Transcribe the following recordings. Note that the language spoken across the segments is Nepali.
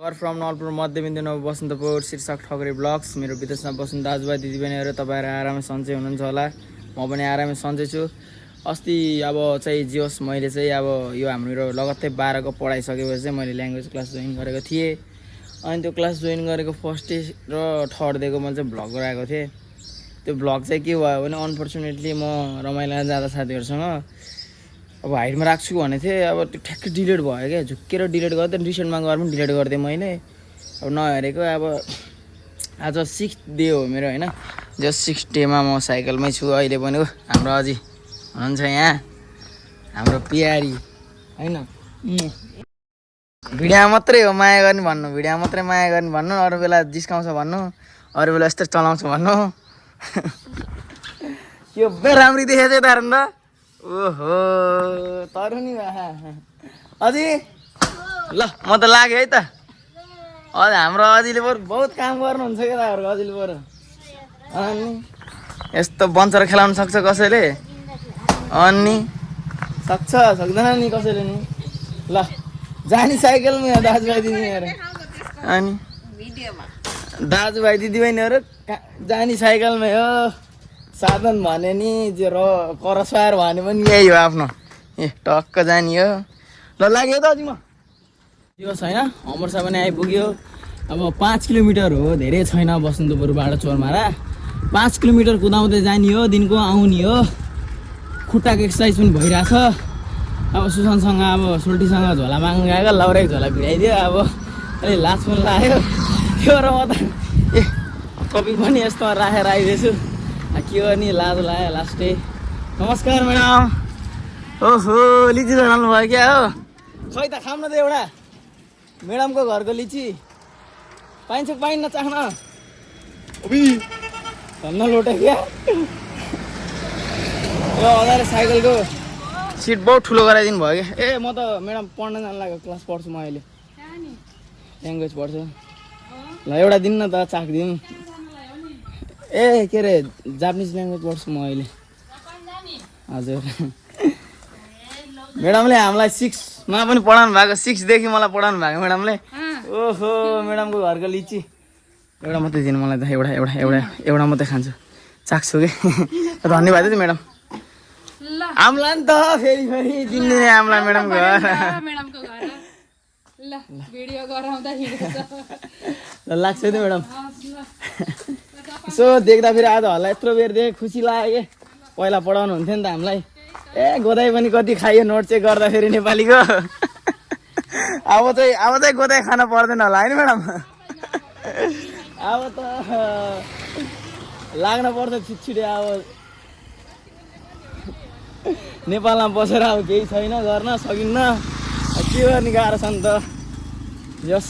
Or from नलपुर मध्यबिन्दु नव बसन्तपुर शीर्षक ठगरी ब्लग्स मेरो विदेशमा बस्नु दाजुभाइ दिदीबहिनीहरू तपाईँहरू आरामै सन्चै हुनुहुन्छ होला। म पनि आरामै सन्चै छु। अस्ति अब चाहिँ जियोस् मैले चाहिँ अब यो हाम्रो लगत्तै 12 को पढाइसकेपछि चाहिँ मैले ल्याङ्ग्वेज क्लास जोइन गरेको थिएँ। अनि त्यो क्लास जोइन गरेको फर्स्ट डे र थर्ड डेको मैले चाहिँ भ्लग गराएको थिएँ। त्यो भ्लग चाहिँ के भयो भने अनफर्चुनेटली म रमाइलो जाँदा साथीहरूसँग अब हाइटमा राख्छु भनेको थिएँ। अब त्यो ठ्याक्कै डिलिट भयो क्या, झुक्केर डिलिट गर्दै रिसेन्टमा गएर पनि डिलिट गरिदिएँ मैले। अब नहेरेको अब आज 6th डे हो मेरो होइन। जो 6th डेमा म साइकलमै छु अहिले पनि। हाम्रो अझै हुनुहुन्छ यहाँ हाम्रो प्यारी होइन। भिडियोमा मात्रै हो माया गर्ने भन्नु, भिडियोमा मात्रै माया गर्ने भन्नु, अरू बेला जिस्काउँछ भन्नु, अरू बेला यस्तो चलाउँछ भन्नु। यो बेराम्री देखेको चाहिँ तार त ओहो तरु नि अझै ल म त लाग्यो है त। अझ हाम्रो अझैले बरु बहुत काम गर्नुहुन्छ क्या तपाईँहरूको अझैले बरु। अनि यस्तो बन्चर खेलाउनु सक्छ कसैले? अनि सक्दैन नि कसैले नि। ल जानी साइकलमा दाजुभाइ दिदीबहिनीहरू, अनि दाजुभाइ दिदीबहिनीहरू जानी साइकलमै हो। साधन भने नि जे करसवार भने पनि यही हो आफ्नो। ए टक्क जाने हो। ल लाग्यो त अझै म यो छैन अमरसा पनि आइपुग्यो। अब 5 किलोमिटर हो, धेरै छैन बसन्तपुरबाट चोरमारा। 5 किलोमिटर कुदाउँदै जाने हो, दिनको आउने हो। खुट्टाको एक्सर्साइज पनि भइरहेछ। अब सुशान्तसँग अब सोल्टीसँग झोला माग्नु गएको, लौरेको झोला भिडाइदियो। अब अलि लाज पनि लाग्यो त्यो र म त ए कपी पनि यस्तो राखेर आइदिएछु। के गर्ने लाज लाग्यो लास्टै। नमस्कार म्याडम। ओहो लिची धराल्नु भयो क्या हो? खै त खाऊँ न त एउटा म्याडमको घरको लिची। पाइन्छ पाइन्न चाख्न? धन्न लोटे क्या। यो अगाडि साइकलको सिट बहुत ठुलो गराइदिनु भयो क्या। ए म त म्याडम पढ्न जानु लाग्यो, क्लास पढ्छु म अहिले, ल्याङ्ग्वेज पढ्छु। ल एउटा दिन न त चाखिदिउँ। ए के अरे जापानिज ल्याङ्ग्वेज पढ्छु म अहिले। हजुर म्याडमले हामीलाई 6मा पनि पढाउनु भएको, 6 देखि मलाई पढाउनु भएको म्याडमले। ओहो म्याडमको घरको लिची एउटा मात्रै दिनु मलाई त। एउटा मात्रै खान्छु, चाख्छु कि। धन्यवाद है म्याडम। आम्ला नि त फेरि दिने आम्ला म्याडमको घर। ल लाग्छ त म्याडम। यसो देख्दा फेरि आज हल्ला यत्रो बेर देखेँ, खुसी लाग्यो कि। पहिला पढाउनु हुन्थ्यो नि त हामीलाई। ए गोदाई पनि कति खाइयो नोट चेक गर्दाखेरि नेपालीको। अब चाहिँ गोदाई खान पर्दैन होला होइन म्याडम? अब त लाग्न पर्छ छिटछिटै। अब नेपालमा बसेर अब केही छैन, गर्न सकिन्न, के गर्ने, गाह्रो छ नि त। यस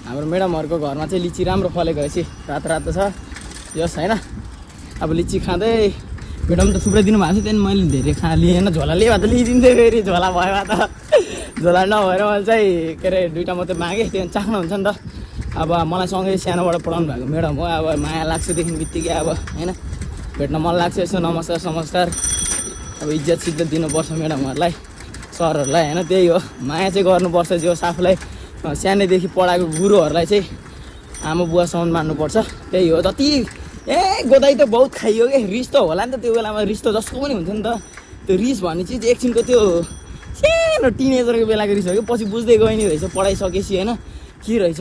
हाम्रो म्याडमहरूको घरमा चाहिँ लिची राम्रो फलेको रहेछ, रातो रातो छ। यस होइन अब लिची खाँदै म्याडम त थुप्रै दिनुभएको छ। त्यहाँदेखि मैले धेरै लिएन, झोला लिएँ त लिइदिन्थेँ। फेरि झोला भयो त झोला नभएर मैले चाहिँ के अरे 2टा मात्रै मागेँ। त्यहाँदेखि चाख्नुहुन्छ नि त। अब मलाई सँगै सानोबाट पढाउनु भएको म्याडम हो। अब माया लाग्छदेखि बित्तिकै अब होइन भेट्न मन लाग्छ। यसो नमस्कार अब इज्जत सिज्जत दिनुपर्छ म्याडमहरूलाई, सरहरूलाई होइन। त्यही हो, माया चाहिँ गर्नुपर्छ। जो आफूलाई सानैदेखि पढाएको गुरुहरूलाई चाहिँ आमा बुवासम्म मान्नुपर्छ। त्यही हो। जति गोदाई त बहुत खाइयो कि, रिस त होला नि त। त्यो बेलामा रिस त जसको पनि हुन्छ नि त। त्यो रिस भन्ने चिज एकछिनको त्यो सानो टिनेजरको बेलाको रिस हो कि। पछि बुझ्दै गयो नि रहेछ पढाइसकेपछि होइन के रहेछ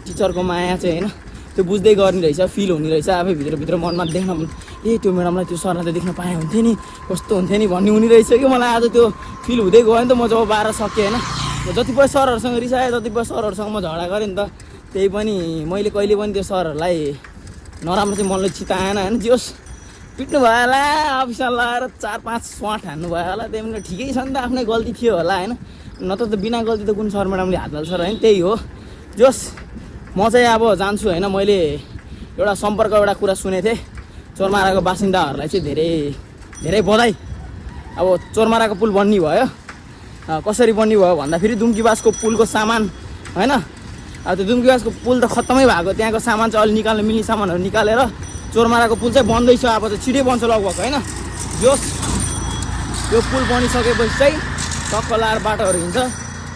टिचरको माया चाहिँ होइन। त्यो बुझ्दै गर्ने रहेछ, फिल हुने रहेछ आफै भित्रभित्र मनमा। देख्न ए त्यो म्याडमलाई त्यो सरलाई त देख्न पाए हुन्थ्यो नि, कस्तो हुन्थ्यो नि भन्ने हुने रहेछ कि। मलाई आज त्यो फिल हुँदै गयो नि त। म जब 12 सकेँ होइन, जतिपय सरहरूसँग रिसाएँ, जतिपय सरहरूसँग म झगडा गरेँ नि त। त्यही पनि मैले कहिले पनि त्यो सरहरूलाई नराम्रो चाहिँ मनले चिताएन होइन। जोस् पिट्नु भयो होला, अफिसमा लगाएर 4-5 स्वाट हान्नु भयो होला। त्यही पनि ठिकै छ नि त, आफ्नै गल्ती थियो होला होइन। नत्र त बिना गल्ती त कुन सर म्याडमले हात हाल्छ र होइन। त्यही हो। जोस् म चाहिँ अब जान्छु होइन। मैले एउटा कुरा सुनेको थिएँ। चोरमाराको बासिन्दाहरूलाई चाहिँ धेरै बधाई। अब चोरमाराको पुल बन्ने भयो। कसरी बन्ने भयो भन्दाखेरि दुम्कीबासको पुलको सामान होइन। अब त्यो दुम्कीबासको पुल त खत्तमै भएको, त्यहाँको सामान चाहिँ अलि निकाल्नु मिल्ने सामानहरू निकालेर चोरमाराको पुल चाहिँ बन्दैछ। अब चाहिँ छिटै बन्छ लगभग होइन। जोस् यो पुल बनिसकेपछि चाहिँ टक्क लाएर बाटोहरू हिँड्छ।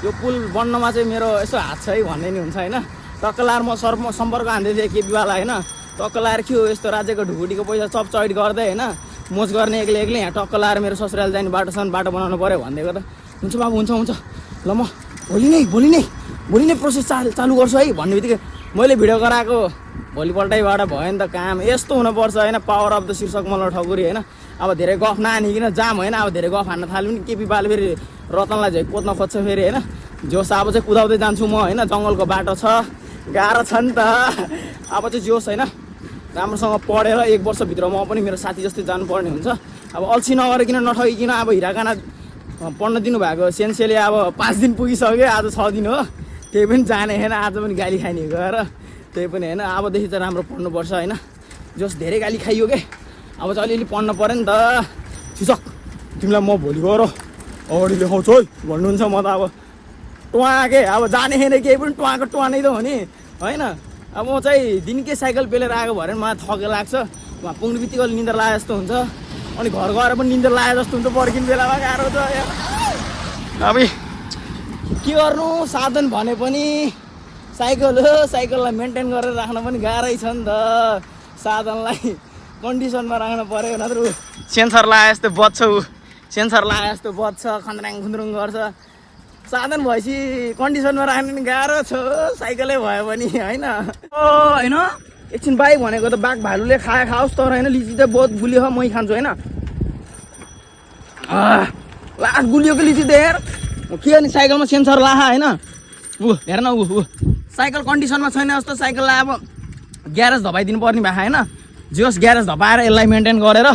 यो पुल बन्नमा चाहिँ मेरो यसो हात छ है भन्ने नि हुन्छ होइन। टक्क लाएर म सम्पर्क हान्दै थिएँ केपीवाला होइन। टक्क लाएर के हो यस्तो राज्यको ढुकुटीको पैसा चपचइट गर्दै होइन मोज गर्ने एक्लै यहाँ टक्क लाएर मेरो ससुराली जाने बाटोसम्म बाटो बनाउनु पऱ्यो भनिदिएको त हुन्छ बाबु हुन्छ ल म भोलि नै प्रोसेस चालु गर्छु है भन्ने बित्तिकै मैले भिडियो गराएको भोलिपल्टैबाट भयो नि त काम। यस्तो हुनुपर्छ होइन पावर अफ द शीर्षक मल्ल ठकुरी होइन। अब धेरै गफ नहानिकन जाम होइन अब धेरै गफ हान्न थाल्यो भने केपी बाले फेरि रतनलाई झै कोद्न खोज्छ फेरि होइन। जोस् अब चाहिँ कुदाउँदै जान्छु म होइन। जङ्गलको बाटो छ गाह्रो छ नि त अब चाहिँ जोस् होइन। राम्रोसँग पढेर 1 वर्षभित्र म पनि मेरो साथी जस्तै जानुपर्ने हुन्छ। अब अल्छी नगरिकन नठगिकन अब हिराकाना पढ्न दिनुभएको सेन्सेले अब 5 दिन पुगिसक्यो आज 6 दिन हो त्यही पनि जाने होइन। आज पनि गाली खाने गएर त्यही पनि होइन। अबदेखि चाहिँ राम्रो पढ्नुपर्छ होइन। जोस् धेरै गाली खाइयो के अब चाहिँ अलिअलि पढ्नु पऱ्यो नि त। शीर्षक तिमीलाई म भोलि गएर अगाडि लेखाउँछु है भन्नुहुन्छ। म त अब टुवा के अब जाने होइन केही पनि टुवाको टुवा नै त हो नि होइन। अब म चाहिँ दिनकै साइकल पेलेर आएको भएर मलाई थके लाग्छ। उहाँ पुग्ने बित्तिकै निन्द्रा लागे जस्तो हुन्छ अनि घर गएर पनि निन्द्रा लागे जस्तो हुन्छ। पर्खिने बेलामा गाह्रो छ अब के गर्नु साधन भने पनि साइकल हो। साइकललाई मेन्टेन गरेर राख्न पनि गाह्रै छ नि त। साधनलाई कन्डिसनमा राख्नु पऱ्यो नत्र सेन्सर लाए जस्तो बज्छ सेन्सर लाए जस्तो बज्छ खन्द्राङ खुन्द्रुङ गर्छ। साधन भएपछि कन्डिसनमा राख्नु पनि गाह्रो छ साइकलै भयो भने होइन। होइन एकछिन बाइक भनेको त बाघ भालुले खाओस् तर होइन लिची त बहुत गुलियो मै खान्छु होइन। लास्ट गुलियोको लिची त हेर के अनि साइकलमा सेन्सर ला होइन। हेर न साइकल कन्डिसनमा छैन जस्तो साइकललाई अब ग्यारेज धपाइदिनु पर्ने भएको होइन। जोस् ग्यारेज धपाएर यसलाई मेन्टेन गरेर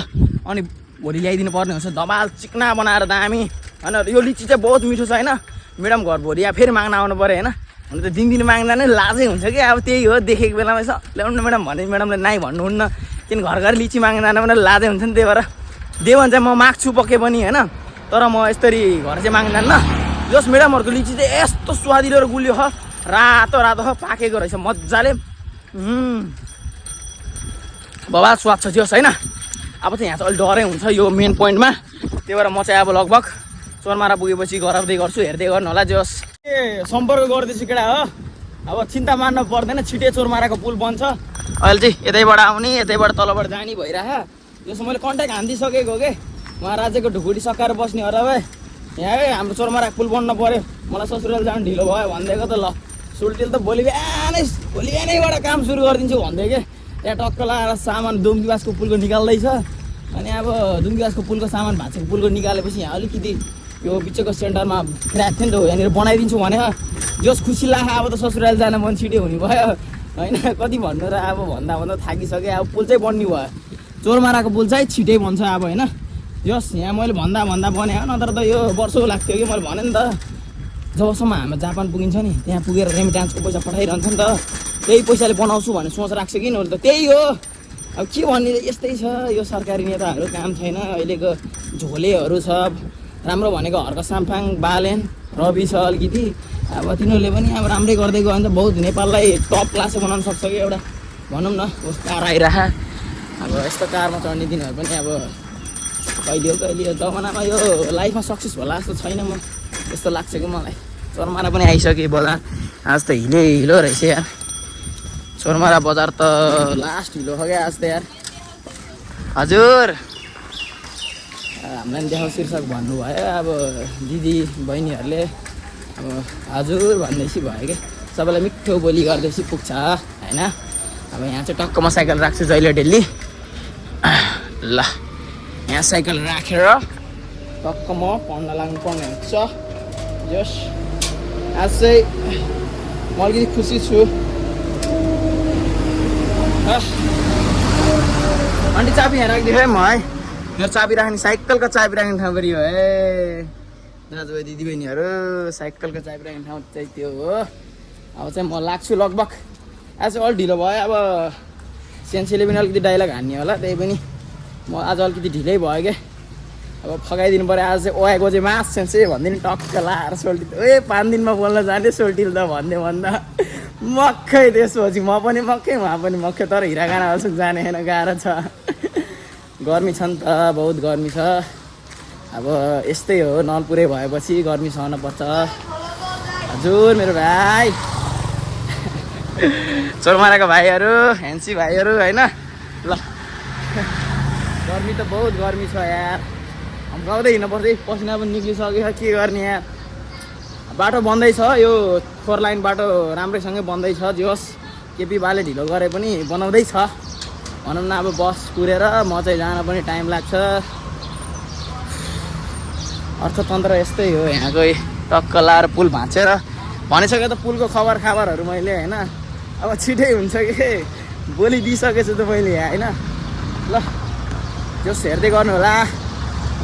अनि भोलि ल्याइदिनु पर्ने हुन्छ। धमाल चिक्ना बनाएर दामी होइन। यो लिची चाहिँ बहुत मिठो छ होइन। म्याडम घर भोलि या फेरि माग्न आउनु पऱ्यो होइन। हुन त दिनदिन माग्दा नै लाजै हुन्छ कि अब त्यही हो देखेको बेलामा यसो ल्याउनु म्याडम भने म्याडमले नाइ भन्नुहुन्न किन घर घर लिची माग्न जान पनि लाजै हुन्छ नि। त्यही भएर दियो भने चाहिँ म माग्छु पक्कै पनि होइन। तर म यसरी घर चाहिँ माग्न जान्न। जस म्याडमहरूको लिची चाहिँ यस्तो स्वादिलो र गुलियो हो रातो पाकेको रहेछ मजाले बाबा स्वाद छ जोस् होइन। अब चाहिँ यहाँ चाहिँ अलिक डरै हुन्छ यो मेन पोइन्टमा। त्यही भएर म चाहिँ अब लगभग चोरमारा पुगेपछि गराउँदै गर्छु हेर्दै गर्नु होला। जोस् सम्पर्क गर्दैछु केटा हो। अब चिन्ता मान्नु पर्दैन छिटै चोरमाराको पुल बन्छ। अहिले चाहिँ यतैबाट आउने यतैबाट तलबाट जाने भइरहेको। जस मैले कन्ट्याक्ट हानिदिइसकेको के उहाँ राज्यको ढुकुटी सकाएर बस्ने हो र भाइ यहाँ हाम्रो चोरमारा पुल बन्नु पऱ्यो मलाई ससुराल जानु ढिलो भयो भनिदिएको त ल सुल्टिल त भोलि बिहानैबाट काम सुरु गरिदिन्छु भन्दै के। त्यहाँ टक्क लगाएर सामान दुम्कीवासको पुलको निकाल्दैछ अनि अब दुम्कीवासको पुलको सामान भाँचेको पुलको निकालेपछि यहाँ अलिकति यो बिचको सेन्टरमा क्र्याक थियो नि त यहाँनिर बनाइदिन्छु भने जोस् खुसी लाग्यो। अब त ससुराल जान मन छिटै हुने भयो होइन। कति भन्नु र अब भन्दा थाकिसकेँ। अब पुल चाहिँ बन्ने भयो चोरमाराको पुल चाहिँ छिटै बन्छ अब होइन। जोस् यहाँ मैले भन्दा बने नत्र त यो वर्षौँ लाग्थ्यो कि मैले भने नि त। जबसम्म हाम्रो जापान पुगिन्छ नि त्यहाँ पुगेर रेमिट्यान्सको पैसा पठाइरहन्छ नि त त्यही पैसाले बनाउँछु भन्ने सोच राख्छ कि नभए त त्यही हो। अब के भन्ने यस्तै छ यो सरकारी नेताहरू काम छैन। अहिलेको झोलेहरू छ राम्रो भनेको हर्क साम्फाङ बालेन रवि छ अलिकति। अब तिनीहरूले पनि अब राम्रै गर्दै गयो भने त बहुत नेपाललाई टप क्लासै बनाउन सक्छ कि एउटा भनौँ न। उस कार आइरह अब यस्तो कारमा चढ्ने दिनहरू पनि अब कहिले जमानामा यो लाइफमा सक्सेस होला जस्तो छैन म यस्तो लाग्छ कि मलाई। चोरमारा पनि आइसक्यो बजार आज त हिलो रहेछ यार। चोरमारा बजार त लास्ट हिलो हो क्या आज त यार। हजुर हामीलाई देखाउ शीर्षक भन्नुभयो अब दिदी बहिनीहरूले अब हजुर भन्दैछु भयो क्या। सबैलाई मिठो बोली गर्दैछु पुग्छ होइन। अब यहाँ चाहिँ टक्क म साइकल राख्छु जहिले डेली ल। यहाँ साइकल राखेर टक्क म पढ्न लाग्नु पर्ने हुन्छ। जस आज चाहिँ म अलिकति खुसी छु। आन्टी चाबी यहाँ राखिदियो है म है। मेरो चाबी राख्ने साइकलको चाबी राख्ने ठाउँ पनि हो है दाजुभाइ दिदीबहिनीहरू। साइकलको चाबी राख्ने ठाउँ चाहिँ त्यो हो। अब चाहिँ म लाग्छु लगभग आज चाहिँ अलिक ढिलो भयो। अब सेन्सीले पनि अलिकति डाइलग हान्ने होला त्यही पनि म आज अलिकति ढिलै भयो क्या। अब फगाइदिनु पऱ्यो आज चाहिँ ओएको चाहिँ मास सेन्से भनिदिनु टक्क लाएर सोल्टिल 5 दिनमा बोल्न जाने सोल्टिल त भन्दा मक्कै त्यसपछि म पनि मक्कै उहाँ पनि मक्कै। तर हिरागाना हाल्छु जाने होइन गाह्रो छ गर्मी छ नि त बहुत गर्मी छ। अब यस्तै हो नलपुरै भएपछि गर्मी सहन पर्छ। हजुर मेरो भाइ चोरमाराको भाइहरू ह्यान्सी भाइहरू होइन ल गर्मी त बहुत गर्मी छ यार गाउँदै हिँड्नुपर्छ पसिना पनि निक्लिसक्यो के गर्ने यार बाटो बन्दैछ यो 4 लाइन बाटो राम्रैसँगै बन्दैछ जोस् केपी बाले ढिलो गरे पनि बनाउँदैछ भनौँ न अब बस कुरेर म चाहिँ जान पनि टाइम लाग्छ अर्थतन्त्र यस्तै हो यहाँको टक्क लाएर पुल भाँचेर भनिसक्यो त पुलको खबरहरू मैले होइन अब छिटै हुन्छ कि बोलिदिइसकेछु त मैले यहाँ होइन ल जोस् हेर्दै गर्नु होला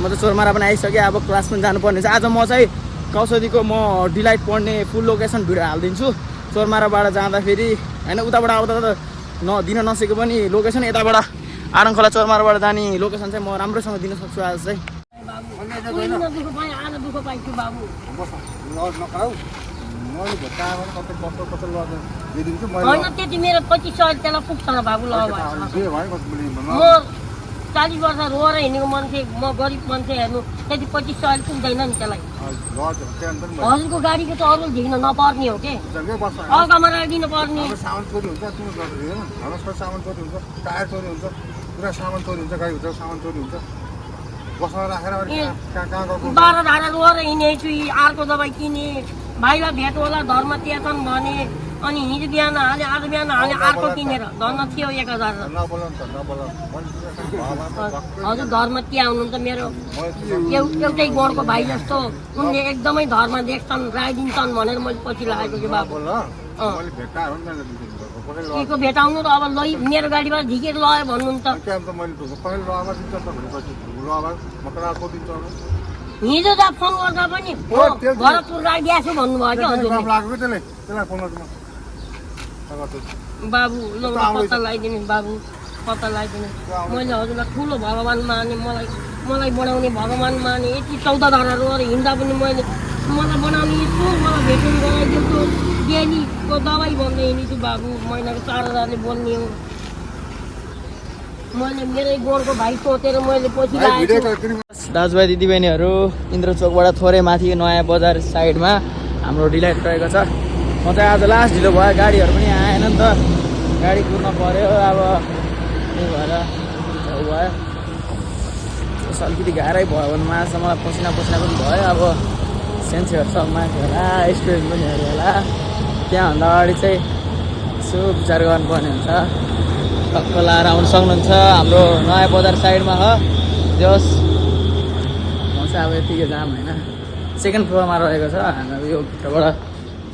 म त चोरमारा पनि आइसकेँ अब क्लास पनि जानुपर्ने छ आज म चाहिँ कौशदीको म डिलाइट पढ्ने फुल लोकेसन भिडियो हालिदिन्छु चोरमाराबाट जाँदाखेरि होइन उताबाट आउँदा त दिन नसकेको पनि लोकेसन यताबाट आरङखोला चोरमाराबाट जाने लोकेसन चाहिँ म राम्रोसँग दिन सक्छु आज चाहिँ त्यति मेरो 2500 त्यसलाई पुग्छ न बाबु ल 40 वर्ष रोएर हिँडेको मान्छे म गरिब मान्छे हेर्नु त्यति 2500 पुग्दैन नि त्यसलाई हजुरको गाडीको त अरू झिक्न नपर्ने हो के अर्कामा राखिदिनु पर्ने सामान चोरी हुन्छ तिम्रो घरहरू हेर्नु घरको सामान चोरी हुन्छ टायर चोरी हुन्छ पुरा सामान चोरी हुन्छ गाडीभित्र सामान चोरी हुन्छ बसमा राखेर 12 धारा रोएर हिँडेछु अर्को दबाई किने भाइलाई भेट होला धर्म त्यहाँ भने अनि हिजो बिहान हाले आज बिहान हाले अर्को किनेर धर्म थियो 1000 हजुर धर्म त्यहाँ हुनुहुन्छ मेरो एउटै गणको भाइ जस्तो उनले एकदमै धर्म देख्छन् राय दिन्छन् भनेर मैले पछि लागेको कि बाबु केको भेटाउनु र अब लै मेरो गाडीबाट झिकेर लयो भन्नुहुन्छ हिजो त फोन गर्दा पनि भरतपुर गाडी दिएछु भन्नुभयो कि बाबु ल पत्ता लगाइदिनु बाबु पत्ता लगाइदिनु मैले हजुरलाई ठुलो भगवान माने मलाई बनाउने भगवान माने यति 14 धारा रोएर हिँड्दा पनि मैले मलाई बनाउने यस्तो मलाई भेट्नु गराइदिएको डेलीको दबाई भन्दै हिँड्छु बाबु महिनाको 4000ले बोल्ने हो मैले मेरै गोरको भाइ सोचेर मैले पछि दाजुभाइ दिदीबहिनीहरू इन्द्र चोकबाट थोरै माथि नयाँ बजार साइडमा हाम्रो डिलाइट रहेको छ म चाहिँ आज लास्ट ढिलो भयो गाडीहरू पनि आएन नि त गाडी कुर्न पऱ्यो अब त्यही भएर भयो अलिकति गाह्रै भयो भने मासु मलाई पसिना पनि भयो अब सेन्सीहरू सब माथि होला स्टुडेन्ट पनि हेऱ्यो होला त्यहाँभन्दा अगाडि चाहिँ यसो विचार गर्नुपर्ने हुन्छ टक्क लाएर आउनु सक्नुहुन्छ हाम्रो नयाँ बजार साइडमा हो जस म चाहिँ अब यतिकै जाम होइन सेकेन्ड फ्लोरमा रहेको छ हाम्रो यो भित्रबाट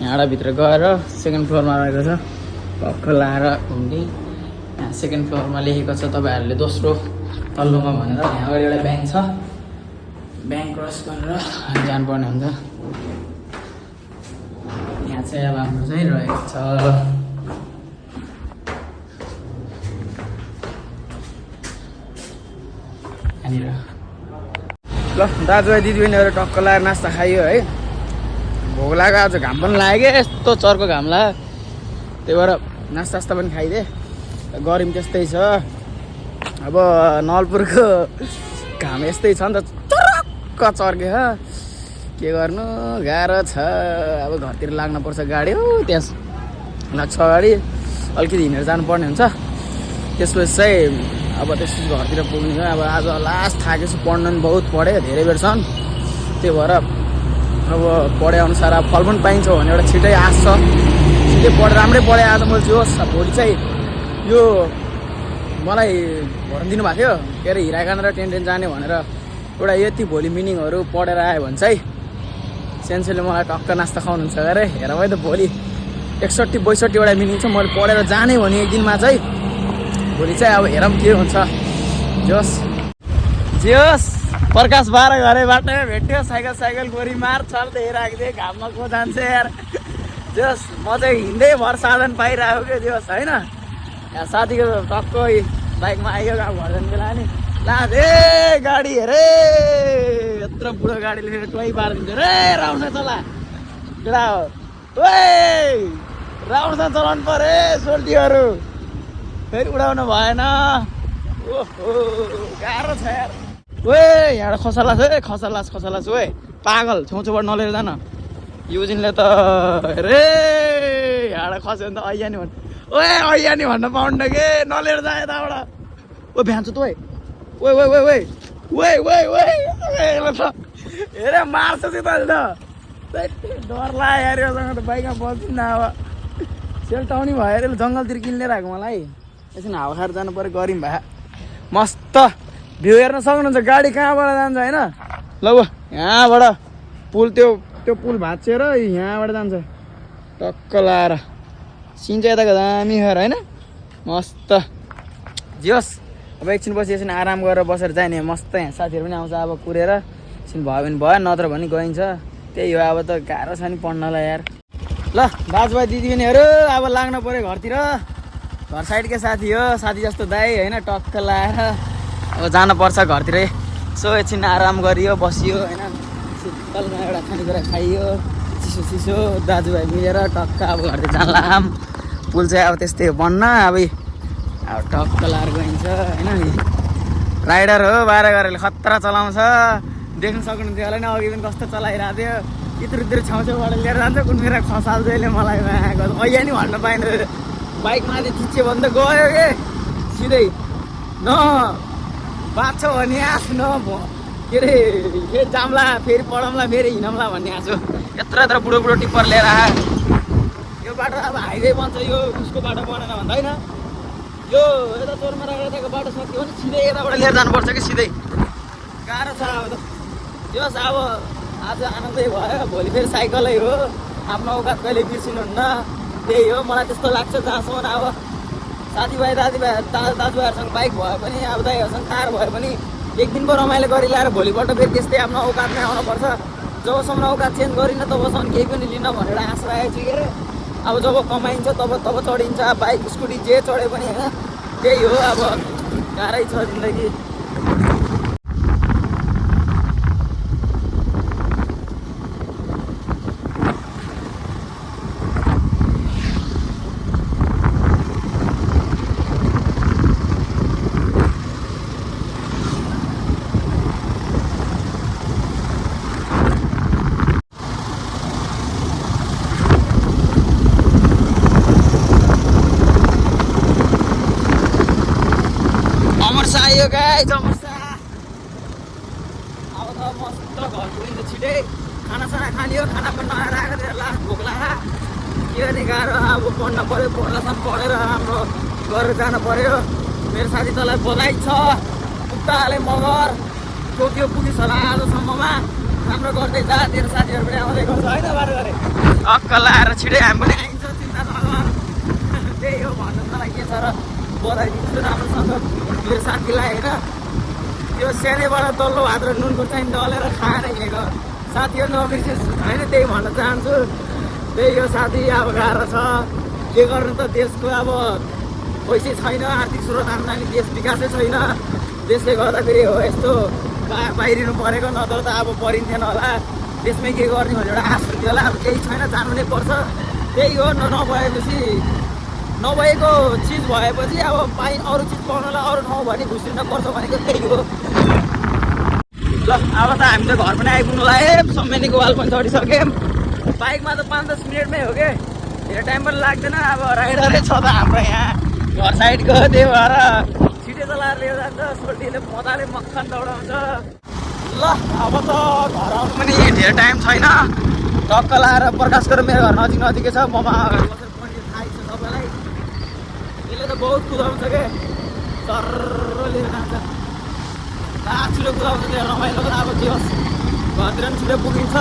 यहाँबाट भित्र गएर सेकेन्ड फ्लोरमा रहेको छ टक्क लाएर घुम्ने यहाँ सेकेन्ड फ्लोरमा लेखेको छ तपाईँहरूले दोस्रो तल्लोमा भनेर यहाँ अगाडि एउटा ब्याङ्क छ ब्याङ्क क्रस गरेर जानुपर्ने हुन्छ यहाँ चाहिँ अब हाम्रो चाहिँ रहेको छ यहाँनिर ल दाजुभाइ दिदीबहिनीहरू टक्क लगाएर नास्ता खाइयो है भोक लाग्यो आज घाम पनि लाग्यो यस्तो चर्को घाम लाग्यो त्यही भएर नास्ता पनि खाइदिएँ गर्मी त्यस्तै छ अब नलपुरको घाम यस्तै छ नि त चरक्क चर्के के गर्नु गाह्रो छ अब घरतिर लाग्नुपर्छ गाडी हो त्यहाँ लाग्छ अगाडि अलिकति हिँडेर जानुपर्ने हुन्छ त्यसपछि चाहिँ अब त्यसपछि घरतिर पुग्ने हो अब आज लास्ट थाकेछु पढ्नु पनि बहुत पढेँ धेरै बेरसम्म त्यही भएर अब पढे अनुसार अब फल पनि पाइन्छ भने एउटा छिटै आश छ छिटै राम्रै पढेँ आज मैले जोस् भोलि चाहिँ यो मलाई भर्न दिनुभएको थियो के अरे हिराकान र टेन जाने भनेर एउटा यति भोलि मिनिङहरू पढेर आयो भने चाहिँ सेन्सेले मलाई टक्क नास्ता खुवाउनुहुन्छ अरे हेर भाइ त भोलि 61-62वटा मिनिङ छ मैले पढेर जाने भने एक दिनमा चाहिँ भोलि चाहिँ अब हेरौँ के हुन्छ जोस् प्रकाश 12 घरैबाट भेट्यो साइकल गोरी मार छल राखिदिएँ घाममा को जान्छ यार जोस् म चाहिँ हिँड्दै भर साधन पाइरहेको क्या जोस् होइन यहाँ साथीको टक्क बाइकमा आइयो अब घर जाने बेला नि लाँदे गाडी हेरे यत्रो बुढो गाडीले फेरि टोइ पारिदिन्छ रे राउन्ड चला केटा हो राउन्ड चलाउनु पऱ्यो सोल्टीहरू फेरि उडाउनु भएन ओहो गाह्रो छ यार ओए यहाँबाट खसलास खसलास ओए पागल छेउछेउबाट नलिएर जान युजिनले त रे हाडा खस्यो भने त ऐया नि भन्नु ओए ऐया नि भन्न पाउन्न के नलिएर जा यताबाट ओ भ्यान्छु त ओए ओए ओए ओए ओए ओए ओए ओए हेरे मार्छ चाहिँ त डर लाग्यो यार योसँग त बाइकमा बस्दिनँ अब सेल्टाउनी भयो अरे जङ्गलतिर किनेर आएको मलाई एकछिन हावा खाएर जानु पऱ्यो गरौँ भए मस्त भ्यू हेर्न सक्नुहुन्छ गाडी कहाँबाट जान्छ होइन ल यहाँबाट पुल त्यो पुल भाँचेर यहाँबाट जान्छ टक्क लाएर सिन चाहिँ यताको दामी खर होइन मस्त जियोस् अब एकछिन पछि एकछिन आराम गरेर बसेर जाने मस्त यहाँ साथीहरू पनि आउँछ अब कुरेर एकछिन भयो भने भयो नत्र भने गइन्छ त्यही हो अब त गाह्रो छ नि पढ्नलाई यार ल दाजुभाइ दिदीबहिनीहरू अब लाग्नु पऱ्यो घरतिर घर साइडकै साथी हो साथी जस्तो दाइ होइन टक्क लाएर अब जानुपर्छ घरतिरै सो एकछिन आराम गरियो बसियो होइन शीतलमा एउटा खानेकुरा खाइयो चिसो चिसो दाजुभाइ मिलेर टक्क अब घरतिर जान्लाम पुल चाहिँ अब त्यस्तै हो बन्न अब टक्क लाएर गइन्छ होइन राइडर हो 12 गरेर खतरा चलाउँछ देख्न सक्नुहुन्थ्यो होला नि अघि पनि कस्तो चलाइरहेको थियो यत्रो छेउछेउबाट लिएर जान्छ कुन बेला खसाल्छ यसले मलाई ऐया नि भन्न पाइँदैन बाइकमा चाहिँ थिच्यो भने त गयो के सिधै न बाँच्छौ भने आफ्नो के अरे फेरि जाम्ला फेरि पढौँला फेरि हिँडौँला भन्ने आएको छु यत्रो बुढो टिप्पर लिएर यो बाटो अब हाइवे बन्छ यो उसको बाटो बनेन भन्दा होइन यो यता चोरमारा यताको बाटो सक्यो भने सिधै यताबाट लिएर जानुपर्छ कि सिधै गाह्रो छ अब त यस अब आज आनन्दै भयो भोलि फेरि साइकलै हो आफ्नो औकात कहिले बिर्सिनुहुन्न त्यही हो मलाई त्यस्तो लाग्छ जहाँसम्म अब साथीभाइ दाजुभाइहरूसँग बाइक भयो पनि अब दाइहरूसँग कार भयो पनि एक दिनको रमाइलो गरी ल्याएर भोलिपल्ट फेरि त्यस्तै आफ्नो औकातमै आउनुपर्छ जबसम्म औकात चेन्ज गरिनँ तबसम्म केही पनि लिन भनेर आश राखेको छु के अरे अब जब कमाइन्छ तब चढिन्छ बाइक स्कुटी जे चढे पनि होइन त्यही हो अब गाह्रै छ जिन्दगी आयो गाइस समस्या अब त मस्त घर पुगिन्छ छिटै खानासाना खानियो खाना पनि नआएर आएको थियो लास्ट भोक लाग्यो के गर्ने गाह्रो अब पढ्न पऱ्यो पढ्दासम्म पढेर राम्रो गरेर जानु पऱ्यो मेरो साथी तँलाई बधाई छ पुग्दाले मगर टोकियो पुगिस् होला आजसम्ममा राम्रो गर्दै जा तेरो साथीहरू पनि आउँदै गर्छ होइन बार गरे अक्क लाएर छिटै हामी पनि आइन्छ चिन्ता नगर त्यही हो भन्नु तँलाई के छ र बधाई दिन्छु राम्रोसँग मेरो साथीलाई होइन त्यो सानैबाट तल्लो भात र नुनको चाहिँ डलेर खाएर हिँडेको साथीहरू नबिर्सिस् होइन त्यही भन्न चाहन्छु त्यही हो साथी अब गाह्रो छ के गर्नु त देशको अब पैसै छैन आर्थिक स्रोत आम्दानी देश विकासै छैन त्यसले गर्दाखेरि हो यस्तो बाहिरिनु परेको नत्र त अब परिन्थेन होला त्यसमै के गर्ने भने एउटा आश हुन्थ्यो होला अब केही छैन जानु नै पर्छ त्यही हो नभएको चिज भएपछि अब अरू चिज पाउनलाई अरू ठाउँ भने घुस्रिन पर्छ भनेको त्यही हो ल अब त हामी त घर पनि आइपुग्नु लाग्यो सम्मेनीको वाल पनि चढिसक्यौँ बाइकमा त 5-10 मिनटमै हो कि धेरै टाइम पनि लाग्दैन अब राइडरै छ त हाम्रो यहाँ घर साइडको त्यही भएर छिटो चलाएर लिएर जान्छ सोल्टीले मजाले मक्खन दौडाउँछ ल अब त घर आउनु पनि धेरै टाइम छैन टक्क लाएर प्रकाश गरेर मेरो घर नजिकै छ ममा बसेर पनि थाहै छ सबैलाई यसले त बहुत कुदाउँछ के सर्र लिएर जान्छ छिटो कुदाउँछ त्यो रमाइलो त अब के होस् घरतिर पनि छिटो पुगिन्छ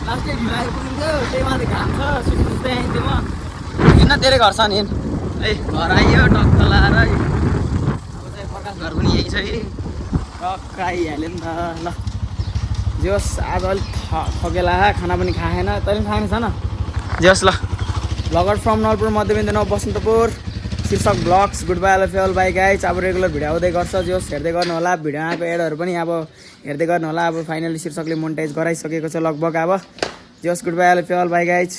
लास्टै ढिलो आइपुगिन्थ्यो त्यही माथि घाम छ सुत्दै आइन्थ्यो म किन धेरै घर छ नि है घर आइयो टक्क लाएर अब चाहिँ प्रकाश घर पनि यही छ है टक्क आइहाल्यो नि त ल जोस् आज अलिक थकेला खाना पनि खाएन तैँले पनि खाएन छ न जोस् ल ब्लगर फ्रम नलपुर मध्यबिन्दु नौ बसन्तपुर शीर्षक blogs good bye all bye guys अब रेगुलर भिडियो आउँदै गर्छ जोस् हेर्दै गर्नु होला भिडियो आएको एडहरू पनि अब हेर्दै गर्नु होला अब फाइनली शीर्षकले मोनिटाइज गराइसकेको छ लगभग अब जोस् good bye all bye guys